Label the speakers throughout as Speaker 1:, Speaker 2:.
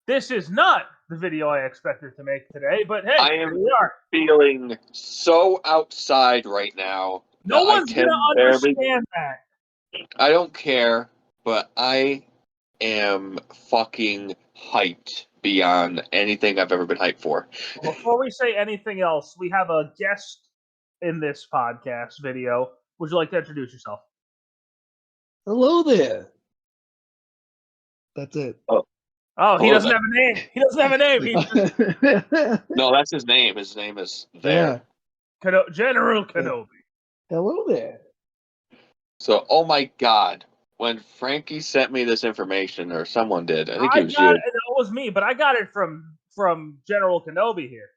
Speaker 1: This is not the video I expected to make today, but hey,
Speaker 2: here
Speaker 1: we are.
Speaker 2: Feeling so outside right now.
Speaker 1: No one's going to understand that.
Speaker 2: I don't care, but I am fucking hyped beyond anything I've ever been hyped for.
Speaker 1: Before we say anything else, we have a guest in this podcast video. Would you like to introduce yourself?
Speaker 3: Hello there. That's it.
Speaker 1: Oh, he doesn't have a name. He doesn't have a name.
Speaker 2: No, that's his name. His name is there.
Speaker 3: Yeah.
Speaker 1: General Kenobi.
Speaker 3: Hello there.
Speaker 2: So, oh my god. When Frankie sent me this information, or someone did, I think it was you.
Speaker 1: It was me, but I got it from General Kenobi here.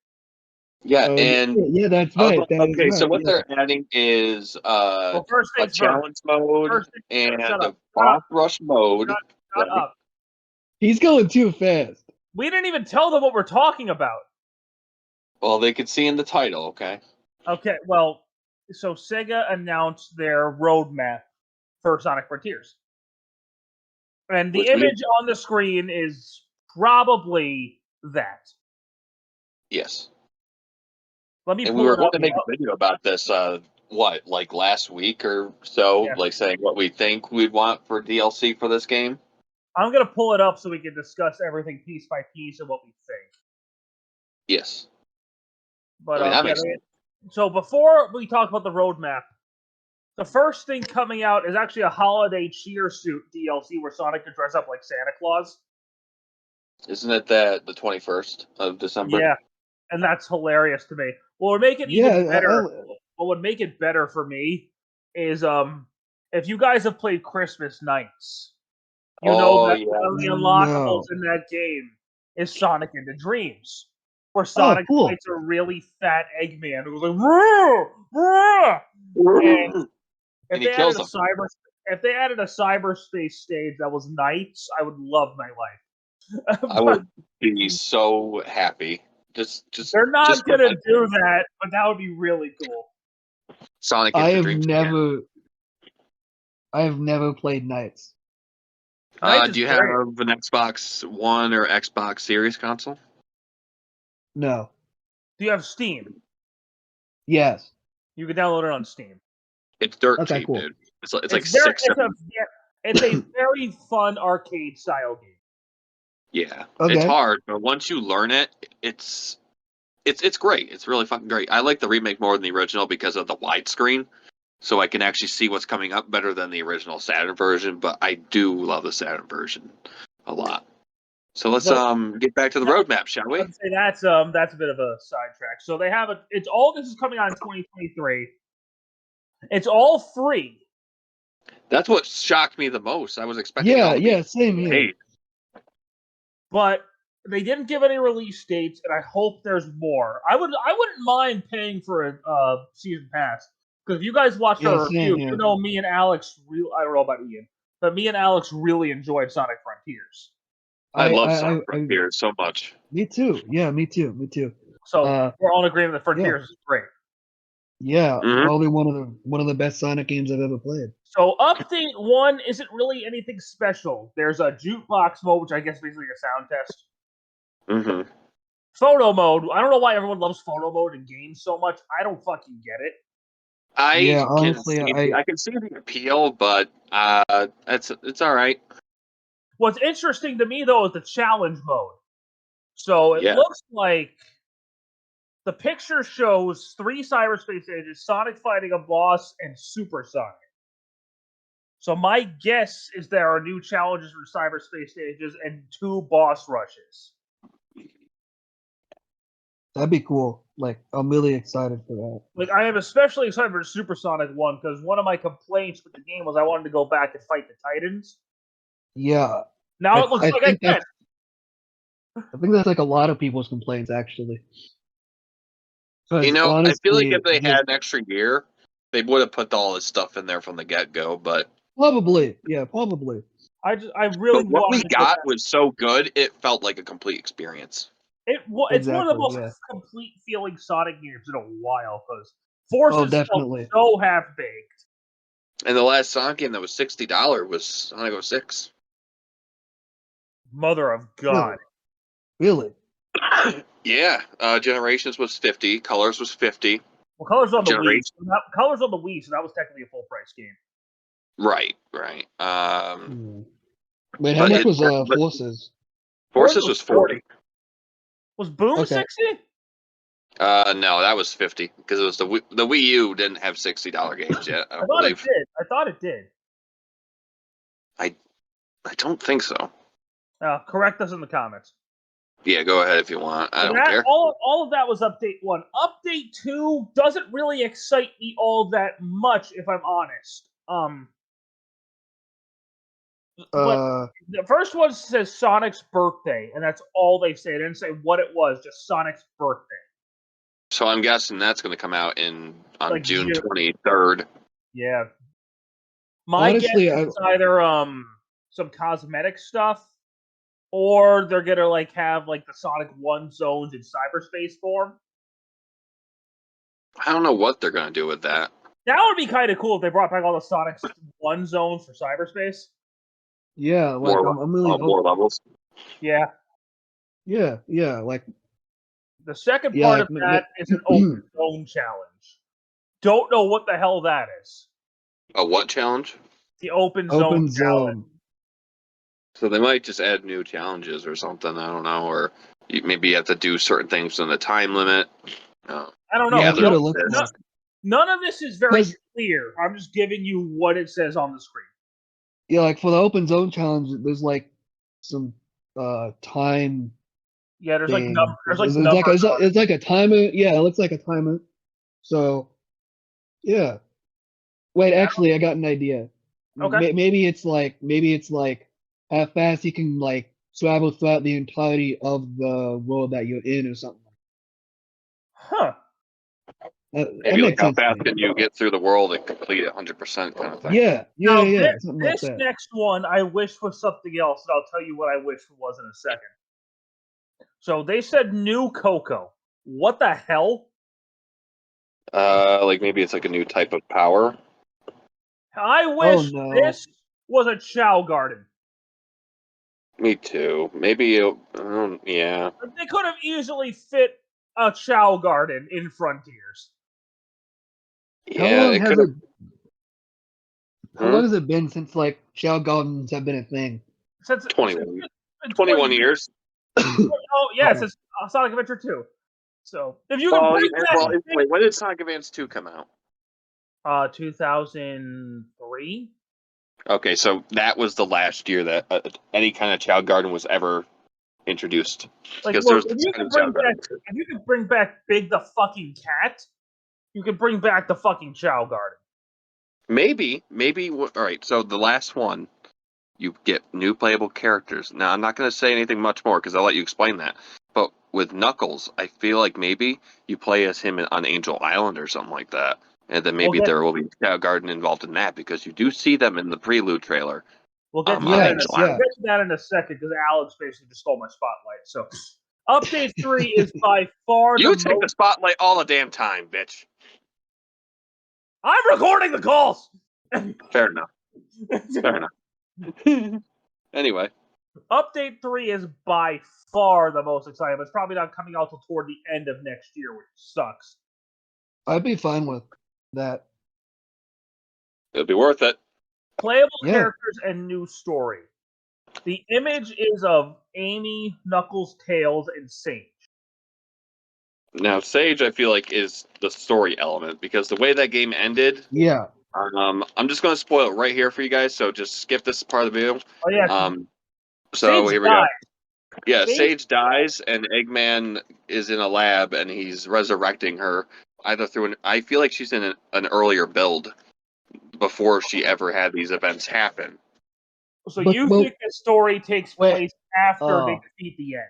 Speaker 2: Yeah, and
Speaker 3: yeah, that's right.
Speaker 2: Okay, so what they're adding is a challenge mode and a boss rush mode.
Speaker 1: Shut up.
Speaker 3: He's going too fast.
Speaker 1: We didn't even tell them what we're talking about.
Speaker 2: Well, they could see in the title, okay?
Speaker 1: Okay, well, so Sega announced their roadmap for Sonic Frontiers. And the image on the screen is probably that.
Speaker 2: Yes.
Speaker 1: Let me
Speaker 2: and we were going to make a video about this, like last week or so, like saying what we think we'd want for DLC for this game.
Speaker 1: I'm going to pull it up so we can discuss everything piece by piece and what we think.
Speaker 2: Yes.
Speaker 1: But so before we talk about the roadmap, the first thing coming out is actually a holiday cheer suit DLC where Sonic could dress up like Santa Claus.
Speaker 2: Isn't it that the 21st of December?
Speaker 1: Yeah, and that's hilarious to me. What would make it even better? What would make it better for me is if you guys have played Christmas Nights, you know that one of the unlockables in that game is Sonic into Dreams, where Sonic fights a really fat Eggman who's like, "Roo! Roo!" And if they added a cyberspace stage that was Nights, I would love my life.
Speaker 2: I would be so happy.
Speaker 1: They're not gonna do that, but that would be really cool.
Speaker 2: Sonic
Speaker 3: I
Speaker 2: into
Speaker 3: have never played Nights.
Speaker 2: Do you have an Xbox One or Xbox Series console?
Speaker 3: No.
Speaker 1: Do you have Steam?
Speaker 3: Yes.
Speaker 1: You can download it on Steam.
Speaker 2: It's dirt cheap,
Speaker 3: cool.
Speaker 2: dude. It's like $6.
Speaker 1: It's a very fun arcade style game.
Speaker 2: Yeah, it's hard, but once you learn it, it's great. It's really fucking great. I like the remake more than the original because of the widescreen, so I can actually see what's coming up better than the original Saturn version. But I do love the Saturn version a lot. So let's get back to the roadmap, shall we?
Speaker 1: I'd say that's a bit of a sidetrack. So they have it's all this is coming out in 2023. It's all free.
Speaker 2: That's what shocked me the most. I was expecting
Speaker 3: same here.
Speaker 1: But they didn't give any release dates, and I hope there's more. I wouldn't mind paying for a season pass, because if you guys watched our review, you know me and Alex. I don't know about Ian, but me and Alex really enjoyed Sonic Frontiers.
Speaker 2: I love Sonic Frontiers so much.
Speaker 3: Me too. Yeah, me too. Me too.
Speaker 1: So we're all in agreement that Frontiers is great.
Speaker 3: Yeah, probably one of the best Sonic games I've ever played.
Speaker 1: So update 1 isn't really anything special. There's a jukebox mode, which I guess is basically a sound test.
Speaker 2: Mm-hmm.
Speaker 1: Photo mode. I don't know why everyone loves photo mode in games so much. I don't fucking get it.
Speaker 2: I can see the appeal, but it's all right.
Speaker 1: What's interesting to me though is the challenge mode. So it looks like the picture shows 3 cyberspace stages, Sonic fighting a boss, and Super Sonic. So my guess is there are new challenges for cyberspace stages and 2 boss rushes.
Speaker 3: That'd be cool. Like, I'm really excited for that.
Speaker 1: Like, I am especially excited for Super Sonic 1, because one of my complaints with the game was I wanted to go back and fight the Titans.
Speaker 3: Yeah.
Speaker 1: Now it looks like I can.
Speaker 3: I think that's like a lot of people's complaints, actually.
Speaker 2: Honestly, I feel like if they had an extra year, they would have put all this stuff in there from the get-go, but...
Speaker 3: Probably. Yeah, probably.
Speaker 1: I really
Speaker 2: what we got was so good, it felt like a complete experience.
Speaker 1: It's one of the most complete feeling Sonic games in a while, because Forces felt so half-baked.
Speaker 2: And the last Sonic game that was $60 was Sonic 06.
Speaker 1: Mother of God.
Speaker 3: Really?
Speaker 2: Yeah. Generations was 50. Colors was 50.
Speaker 1: Well, Colors on the Wii. Colors on the Wii, so that was technically a full price game.
Speaker 2: Right.
Speaker 3: Wait, how much was Forces?
Speaker 2: Forces was 40.
Speaker 1: Was Boom 60?
Speaker 2: No, that was 50 because it was the Wii U didn't have $60 games yet. I
Speaker 1: thought it did. I thought it did.
Speaker 2: I don't think so.
Speaker 1: Correct us in the comments.
Speaker 2: Yeah, go ahead if you want. I don't care.
Speaker 1: All of that was Update 1. Update 2 doesn't really excite me all that much, if I'm honest. But the first one says Sonic's birthday, and that's all they say. They didn't say what it was, just Sonic's birthday.
Speaker 2: So I'm guessing that's going to come out on June 23rd.
Speaker 1: Yeah. My guess is either some cosmetic stuff, or they're gonna have the Sonic 1 zones in cyberspace form.
Speaker 2: I don't know what they're gonna do with that.
Speaker 1: That would be kind of cool if they brought back all the Sonic 1 zones for cyberspace.
Speaker 3: Yeah, I'm really
Speaker 2: more levels.
Speaker 1: Yeah.
Speaker 3: Yeah, like
Speaker 1: the second part of that is an open zone challenge. Don't know what the hell that is.
Speaker 2: A what challenge?
Speaker 1: The open zone challenge.
Speaker 2: So they might just add new challenges or something. I don't know, or maybe you have to do certain things in the time limit.
Speaker 1: I don't know.
Speaker 3: Yeah,
Speaker 1: none of this is very clear. I'm just giving you what it says on the screen.
Speaker 3: Yeah, like for the open zone challenge, there's some time.
Speaker 1: Yeah, there's
Speaker 3: thing.
Speaker 1: It's
Speaker 3: like a timer. Yeah, it looks like a timer. So, yeah. Wait, actually, I got an idea.
Speaker 1: Okay.
Speaker 3: Maybe it's like how fast you can travel throughout the entirety of the world that you're in, or something.
Speaker 1: Huh.
Speaker 2: Maybe how fast can you get through the world and complete it 100% kind of thing.
Speaker 3: Yeah.
Speaker 1: This next one I wish was something else, and I'll tell you what I wish was in a second. So they said new Coco. What the hell?
Speaker 2: Maybe it's like a new type of power.
Speaker 1: I wish this was a Chow Garden.
Speaker 2: Me too. Maybe yeah.
Speaker 1: They could have easily fit a Chow Garden in Frontiers.
Speaker 3: Yeah, How long has it been since Chow Gardens have been a thing?
Speaker 2: Since 21 years.
Speaker 1: Yeah, since Sonic Adventure 2. So if you
Speaker 2: wait, when did Sonic Advance 2 come out?
Speaker 1: 2003.
Speaker 2: Okay, so that was the last year that any kind of Chow Garden was ever introduced.
Speaker 1: If you can bring back Big the fucking cat, you can bring back the fucking Chow Garden.
Speaker 2: Maybe. All right. So the last one, you get new playable characters. Now I'm not going to say anything much more because I'll let you explain that. But with Knuckles, I feel like maybe you play as him on Angel Island or something like that. And then maybe there will be Chow Garden involved in that because you do see them in the Prelude trailer.
Speaker 1: We'll get to that in a second because Alex basically just stole my spotlight. So, Update 3 is by far
Speaker 2: the spotlight all the damn time, bitch.
Speaker 1: I'm recording the calls!
Speaker 2: Fair enough. Anyway.
Speaker 1: Update 3 is by far the most exciting, but it's probably not coming out till toward the end of next year, which sucks.
Speaker 3: I'd be fine with that.
Speaker 2: It'll be worth it.
Speaker 1: Playable characters and new story. The image is of Amy, Knuckles, Tails, and Sage.
Speaker 2: Now, Sage, I feel like, is the story element because the way that game ended.
Speaker 3: Yeah.
Speaker 2: I'm just going to spoil it right here for you guys, so just skip this part of the video.
Speaker 1: Oh yeah.
Speaker 2: So here we go. Yeah, Sage dies, and Eggman is in a lab, and he's resurrecting her either through I feel like she's in an earlier build before she ever had these events happen.
Speaker 1: So you think the story takes place after they defeat the end?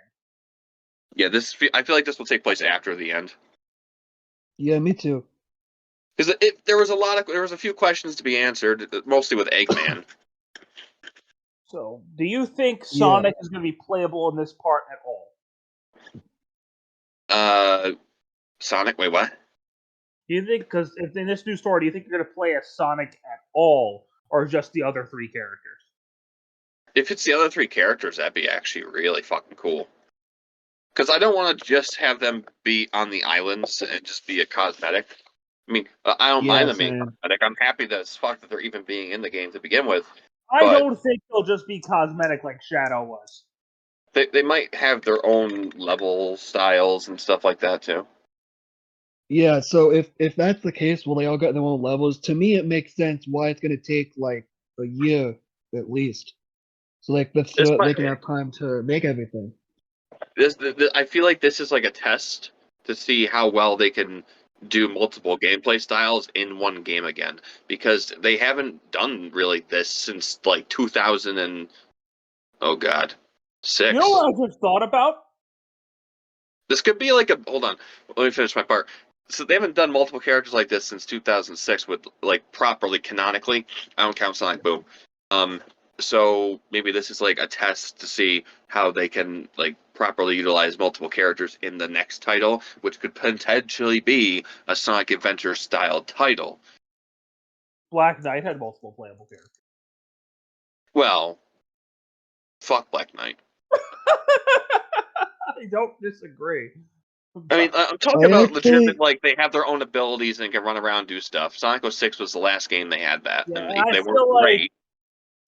Speaker 2: Yeah, I feel like this will take place after the end.
Speaker 3: Yeah, me too.
Speaker 2: Because there was a few questions to be answered, mostly with Eggman.
Speaker 1: So, do you think Sonic is going to be playable in this part at
Speaker 2: all? Sonic? Wait, what?
Speaker 1: Do you think, because in this new story, do you think you're going to play as Sonic at all, or just the other three characters?
Speaker 2: If it's the other three characters, that'd be actually really fucking cool. Because I don't want to just have them be on the islands and just be a cosmetic. I mean, I don't mind them being cosmetic. I'm happy as fuck that they're even being in the game to begin with.
Speaker 1: I don't think they'll just be cosmetic like Shadow was.
Speaker 2: They might have their own level styles and stuff like that too.
Speaker 3: Yeah, so if that's the case, will they all get their own levels? To me, it makes sense why it's going to take like a year at least. So like they can have time to make everything.
Speaker 2: I feel like this is like a test to see how well they can do multiple gameplay styles in one game again, because they haven't done really this since like 2000 and oh god, 6.
Speaker 1: You know what I just thought about?
Speaker 2: This could be like a hold on, let me finish my part. So they haven't done multiple characters like this since 2006 with like properly canonically. I don't count Sonic Boom. So maybe this is like a test to see how they can like properly utilize multiple characters in the next title, which could potentially be a Sonic Adventure style title.
Speaker 1: Black Knight had multiple playable characters.
Speaker 2: Well, fuck Black Knight.
Speaker 1: I don't disagree.
Speaker 2: I mean, I'm talking about legitimate, like, they have their own abilities and can run around and do stuff. Sonic 06 was the last game they had that,
Speaker 1: yeah,
Speaker 2: and they weren't great.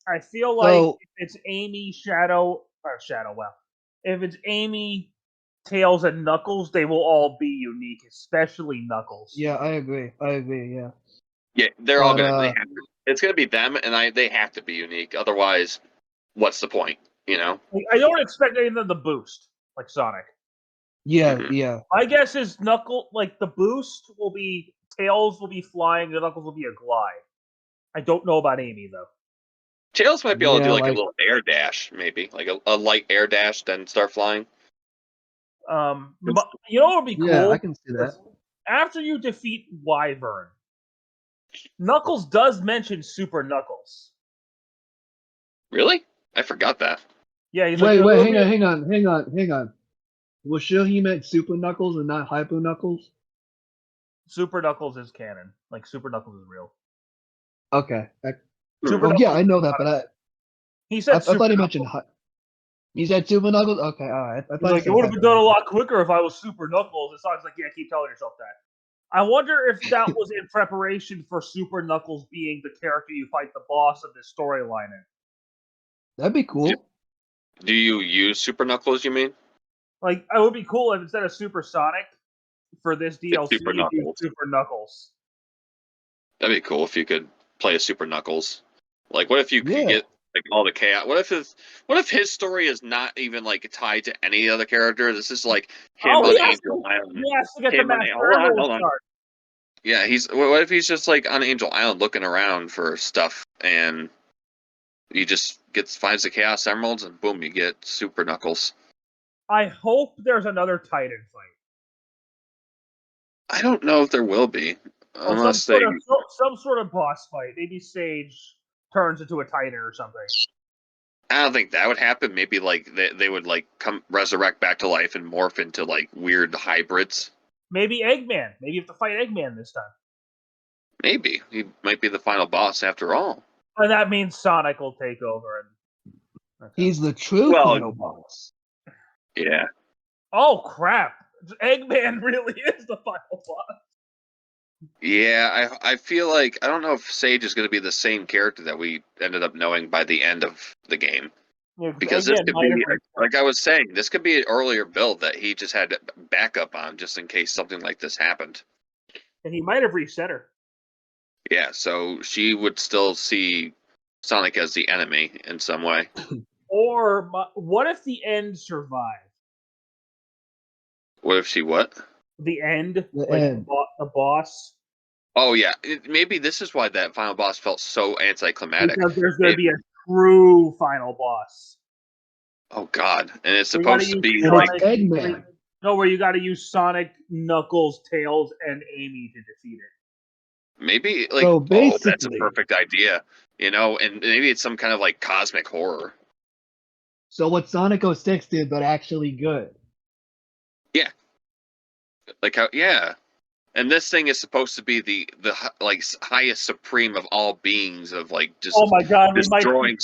Speaker 1: I feel like if it's Amy, Shadow, well, if it's Amy, Tails, and Knuckles, they will all be unique, especially Knuckles.
Speaker 3: Yeah, I agree. Yeah.
Speaker 2: Yeah, they're all gonna. It's gonna be them, and they have to be unique. Otherwise, what's the point? You know.
Speaker 1: I don't expect any of them to boost like Sonic.
Speaker 3: Yeah, yeah.
Speaker 1: My guess is the boost will be Tails will be flying, the Knuckles will be a glide. I don't know about Amy though.
Speaker 2: Tails might be able to do like a little air dash, maybe like a light air dash, then start flying.
Speaker 1: You know what would be cool?
Speaker 3: Yeah, I can see that.
Speaker 1: After you defeat Wyvern, Knuckles does mention Super Knuckles.
Speaker 2: Really? I forgot that.
Speaker 1: Yeah, he's
Speaker 3: wait, hang on. Was sure he meant Super Knuckles and not Hyper Knuckles?
Speaker 1: Super Knuckles is canon. Like Super Knuckles is real.
Speaker 3: Okay. Yeah, I know that, but
Speaker 1: he said. I
Speaker 3: thought he mentioned. He said Super Knuckles. Okay, all right. I thought
Speaker 1: it would have been done a lot quicker if I was Super Knuckles. And Sonic's like, yeah, keep telling yourself that. I wonder if that was in preparation for Super Knuckles being the character you fight the boss of this storyline in.
Speaker 3: That'd be cool.
Speaker 2: Do you use Super Knuckles? You mean?
Speaker 1: Like, it would be cool if instead of Super Sonic for this DLC, you do Super Knuckles.
Speaker 2: That'd be cool if you could play as Super Knuckles. Like, what if you could get like all the chaos? What if his story is not even like tied to any other character? This is like him on Angel Island.
Speaker 1: He has to get the Master
Speaker 2: hold on. Yeah, what if he's just like on Angel Island looking around for stuff, and he just finds the Chaos Emeralds, and boom, you get Super Knuckles.
Speaker 1: I hope there's another Titan fight.
Speaker 2: I don't know if there will be, unless
Speaker 1: some sort of boss fight. Maybe Sage turns into a Titan or something.
Speaker 2: I don't think that would happen. Maybe like they would like resurrect back to life and morph into like weird hybrids.
Speaker 1: Maybe Eggman. Maybe you have to fight Eggman this time.
Speaker 2: Maybe he might be the final boss after all.
Speaker 1: And that means Sonic will take over.
Speaker 3: He's the true final boss.
Speaker 2: Yeah.
Speaker 1: Oh crap! Eggman really is the final boss.
Speaker 2: Yeah, I feel like I don't know if Sage is going to be the same character that we ended up knowing by the end of the game.
Speaker 1: Yeah,
Speaker 2: because this could be, like I was saying, this could be an earlier build that he just had backup on just in case something like this happened.
Speaker 1: And he might have reset her.
Speaker 2: Yeah, so she would still see Sonic as the enemy in some way.
Speaker 1: Or what if the end survived?
Speaker 2: What if she what?
Speaker 1: The end? The boss?
Speaker 2: Oh, yeah. Maybe this is why that final boss felt so anticlimactic.
Speaker 1: Because there's going to be a true final boss.
Speaker 2: Oh, God. And it's supposed to be like
Speaker 3: Eggman.
Speaker 1: No, where you got to use Sonic, Knuckles, Tails, and Amy to defeat it.
Speaker 2: Maybe, like,
Speaker 3: so basically,
Speaker 2: that's a perfect idea. You know, and maybe it's some kind of, like, cosmic horror.
Speaker 3: So what Sonic 06 did, but actually good.
Speaker 2: Yeah. Like how, yeah. And this thing is supposed to be the like highest supreme of all beings of like just.
Speaker 1: Oh my God!
Speaker 2: Destroying.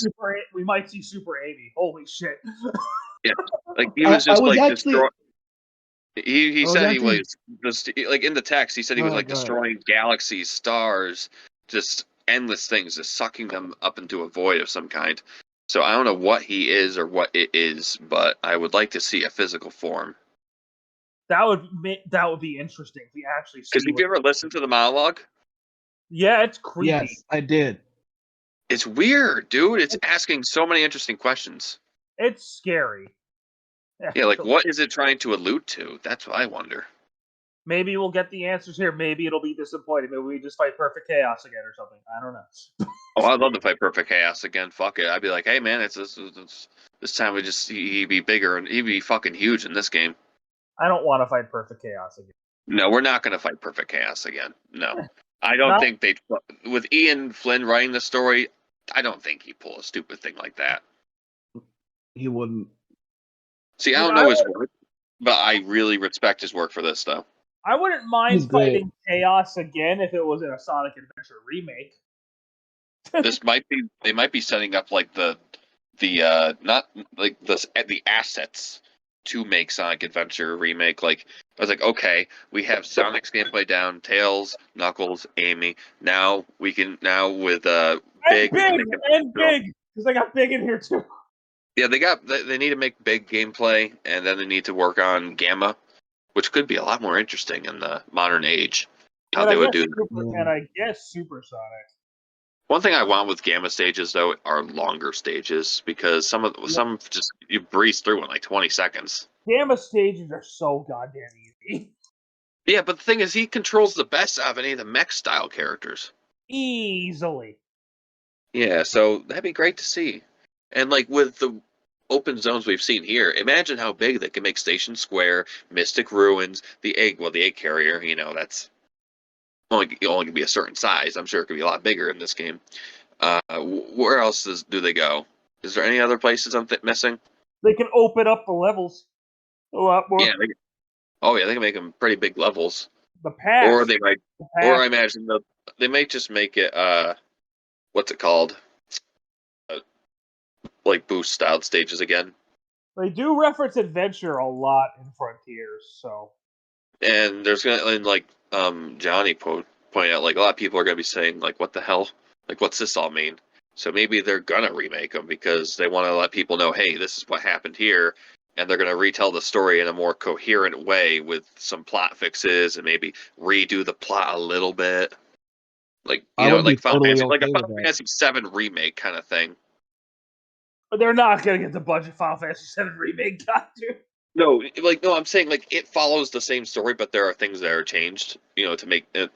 Speaker 1: We might see Super Amy. Holy shit!
Speaker 2: Yeah, like he was just He said he was just like in the text. He said he was like destroying galaxies, stars, just endless things, just sucking them up into a void of some kind. So I don't know what he is or what it is, but I would like to see a physical form.
Speaker 1: That would be interesting if we actually see.
Speaker 2: Because have you ever listened to the monologue?
Speaker 1: Yeah, it's creepy.
Speaker 3: Yes, I did.
Speaker 2: It's weird, dude. It's asking so many interesting questions.
Speaker 1: It's scary.
Speaker 2: Yeah, like what is it trying to allude to? That's what I wonder.
Speaker 1: Maybe we'll get the answers here. Maybe it'll be disappointing. Maybe we just fight Perfect Chaos again or something. I don't know.
Speaker 2: Oh, I'd love to fight Perfect Chaos again. Fuck it. I'd be like, hey man, it's this time he'd be bigger and he'd be fucking huge in this game.
Speaker 1: I don't want to fight Perfect Chaos again.
Speaker 2: No, we're not going to fight Perfect Chaos again. No, I don't think they. With Ian Flynn writing the story, I don't think he'd pull a stupid thing like that.
Speaker 3: He wouldn't.
Speaker 2: See, I don't know his work, but I really respect his work for this, though.
Speaker 1: I wouldn't mind fighting Chaos again if it was in a Sonic Adventure remake.
Speaker 2: This might be. They might be setting up like the not like the assets to make Sonic Adventure remake. Like I was like, okay, we have Sonic's gameplay down, Tails, Knuckles, Amy. Now we can with Big
Speaker 1: because I got Big in here too.
Speaker 2: Yeah, they need to make Big gameplay, and then they need to work on Gamma, which could be a lot more interesting in the modern age. How they would do that.
Speaker 1: And I guess Supersonic.
Speaker 2: One thing I want with Gamma stages though are longer stages because some just you breeze through in like 20 seconds.
Speaker 1: Gamma stages are so goddamn easy.
Speaker 2: Yeah, but the thing is, he controls the best out of any of the mech style characters.
Speaker 1: Easily.
Speaker 2: Yeah, so that'd be great to see. And like with the open zones we've seen here, imagine how big they can make Station Square, Mystic Ruins, the egg carrier. You know, that's only can be a certain size. I'm sure it could be a lot bigger in this game. Where else do they go? Is there any other places I'm missing?
Speaker 1: They can open up the levels a lot more.
Speaker 2: Yeah. They can make them pretty big levels.
Speaker 1: The past.
Speaker 2: Or they might. Or I imagine they might just make it. What's it called? Like boost styled stages again.
Speaker 1: They do reference adventure a lot in Frontiers, so.
Speaker 2: And there's Johnny pointed out, like a lot of people are gonna be saying, like, what the hell? Like, what's this all mean? So maybe they're gonna remake them because they want to let people know, hey, this is what happened here, and they're gonna retell the story in a more coherent way with some plot fixes and maybe redo the plot a little bit. Like like Final Fantasy VII remake kind of thing.
Speaker 1: But they're not gonna get the budget Final Fantasy VII remake got to.
Speaker 2: No, I'm saying like it follows the same story, but there are things that are changed, to make it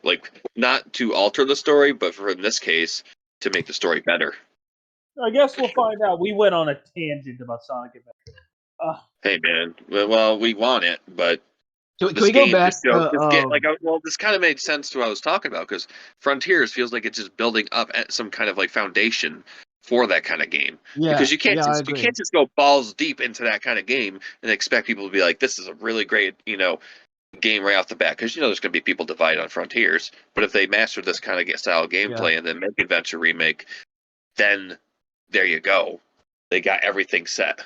Speaker 2: not to alter the story, but in this case, to make the story better.
Speaker 1: I guess we'll find out. We went on a tangent about Sonic Adventure.
Speaker 2: Hey man, well, we want it, but
Speaker 3: can we go back
Speaker 2: this kind of made sense to what I was talking about because Frontiers feels like it's just building up at some kind of foundation for that kind of game. Yeah, because you can't just go balls deep into that kind of game and expect people to be like, this is a really great, game right off the bat. Because there's going to be people divided on Frontiers. But if they master this kind of style of gameplay and then make Adventure Remake, then there you go. They got everything set.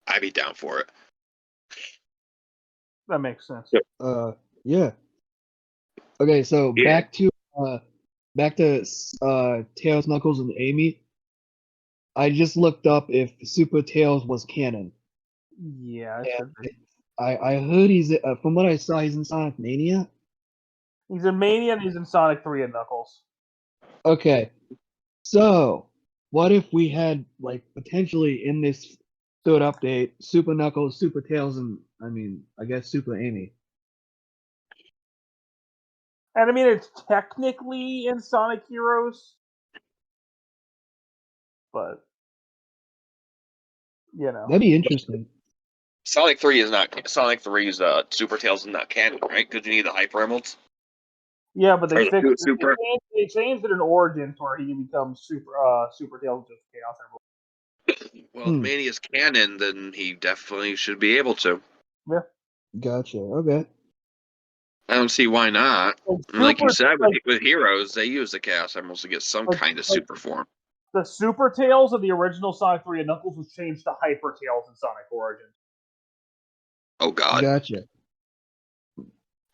Speaker 2: I'd be down for it.
Speaker 1: That makes sense.
Speaker 3: Yeah. Okay, so back to Tails, Knuckles, and Amy. I just looked up if Super Tails was canon.
Speaker 1: Yeah.
Speaker 3: I heard he's from what I saw, he's in Sonic Mania.
Speaker 1: He's in Mania and he's in Sonic 3 and Knuckles.
Speaker 3: Okay. So what if we had potentially in this third update Super Knuckles, Super Tails, and I guess Super Amy?
Speaker 1: And it's technically in Sonic Heroes, but
Speaker 3: that'd be interesting.
Speaker 2: Sonic 3 is not Sonic 3's Super Tails is not canon, right? Because you need the Hyper Emeralds.
Speaker 1: Yeah, but they fixed it. They changed it in Origins where he becomes Super Tails with Chaos Emerald.
Speaker 2: Well, if Mania's canon, then he definitely should be able to.
Speaker 1: Yeah.
Speaker 3: Gotcha. Okay.
Speaker 2: I don't see why not. Like you said, with Heroes, they use the Chaos Emeralds to get some kind of super form.
Speaker 1: The Super Tails of the original Sonic 3 and Knuckles was changed to Hyper Tails in Sonic Origins.
Speaker 2: Oh God.
Speaker 3: Gotcha.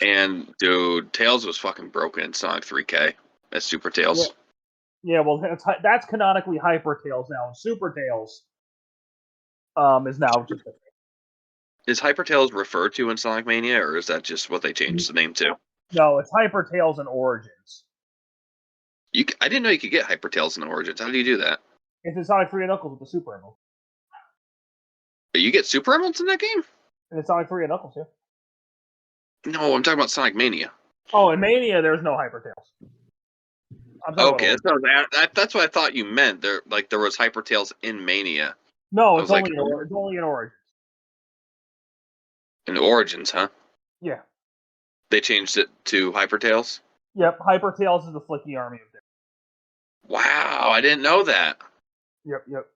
Speaker 2: And dude, Tails was fucking broken in Sonic 3K as Super Tails.
Speaker 1: Yeah, well, that's canonically Hyper Tails now, and Super Tails is now just.
Speaker 2: Is Hyper Tails referred to in Sonic Mania, or is that just what they changed the name to?
Speaker 1: No, it's Hyper Tails and Origins.
Speaker 2: I didn't know you could get Hyper Tails in Origins. How do you do that?
Speaker 1: It's in Sonic 3 and Knuckles with the Super Emerald.
Speaker 2: You get Super Emeralds in that game?
Speaker 1: And it's Sonic 3 and Knuckles, yeah.
Speaker 2: No, I'm talking about Sonic Mania.
Speaker 1: Oh, in Mania, there's no Hyper Tails.
Speaker 2: Okay, that's what I thought you meant. There was Hyper Tails in Mania.
Speaker 1: No, it's only in Origins.
Speaker 2: In Origins, huh?
Speaker 1: Yeah.
Speaker 2: They changed it to Hyper Tails?
Speaker 1: Yep, Hyper Tails is the Flicky army of there.
Speaker 2: Wow, I didn't know that.
Speaker 1: Yep.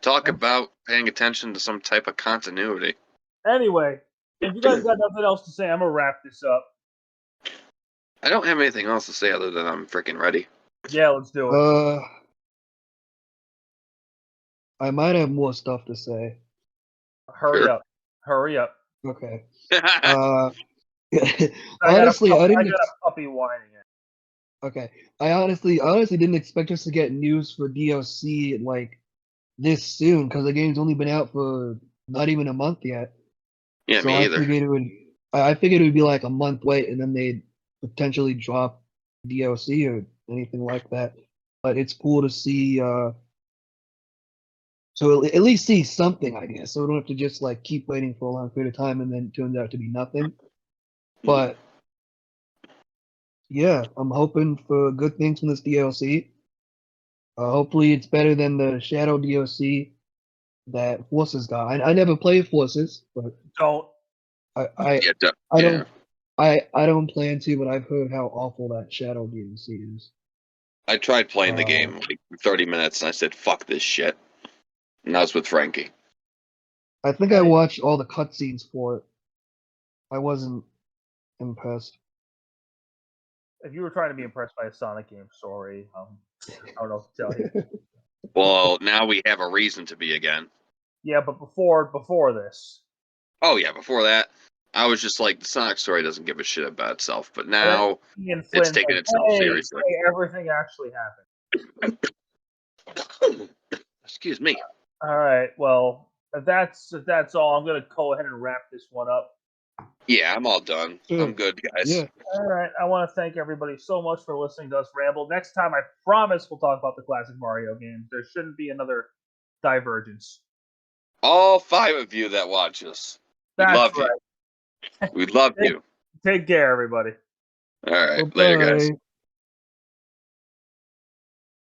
Speaker 2: Talk about paying attention to some type of continuity.
Speaker 1: Anyway, if you guys got nothing else to say, I'm gonna wrap this up.
Speaker 2: I don't have anything else to say other than I'm freaking ready.
Speaker 1: Yeah, let's do it.
Speaker 3: I might have more stuff to say.
Speaker 1: Hurry up.
Speaker 3: Okay. Honestly, I didn't.
Speaker 1: I got a puppy whining it.
Speaker 3: Okay. I honestly didn't expect us to get news for DLC like this soon because the game's only been out for not even a month yet.
Speaker 2: Yeah,
Speaker 3: so
Speaker 2: me either.
Speaker 3: I figured it would be like a month wait, and then they'd potentially drop DLC or anything like that. But it's cool to see. So at least see something, I guess. So we don't have to just like keep waiting for a long period of time, and then it turns out to be nothing. But yeah, I'm hoping for good things from this DLC. Hopefully, it's better than the Shadow DLC that Forces got. I never played Forces, but I don't plan to. But I've heard how awful that Shadow DLC is.
Speaker 2: I tried playing the game like 30 minutes, and I said, "Fuck this shit." And I was with Frankie.
Speaker 3: I think I watched all the cutscenes for it. I wasn't impressed.
Speaker 1: If you were trying to be impressed by a Sonic game, sorry. I don't know what to tell you.
Speaker 2: Well, now we have a reason to be again.
Speaker 1: Yeah, but before this.
Speaker 2: Oh yeah, before that, I was just like, the Sonic story doesn't give a shit about itself. But now it's taking itself seriously.
Speaker 1: Hey, everything actually happened.
Speaker 2: Excuse me.
Speaker 1: All right. Well, if that's all, I'm gonna go ahead and wrap this one up.
Speaker 2: Yeah, I'm all done. I'm good, guys.
Speaker 3: Yeah.
Speaker 1: All right. I want to thank everybody so much for listening to us ramble. Next time, I promise we'll talk about the classic Mario games. There shouldn't be another divergence.
Speaker 2: All 5 of you that watch us. We love you. We love you.
Speaker 1: Take care, everybody.
Speaker 2: All right.
Speaker 3: Bye-bye.
Speaker 2: Later, guys.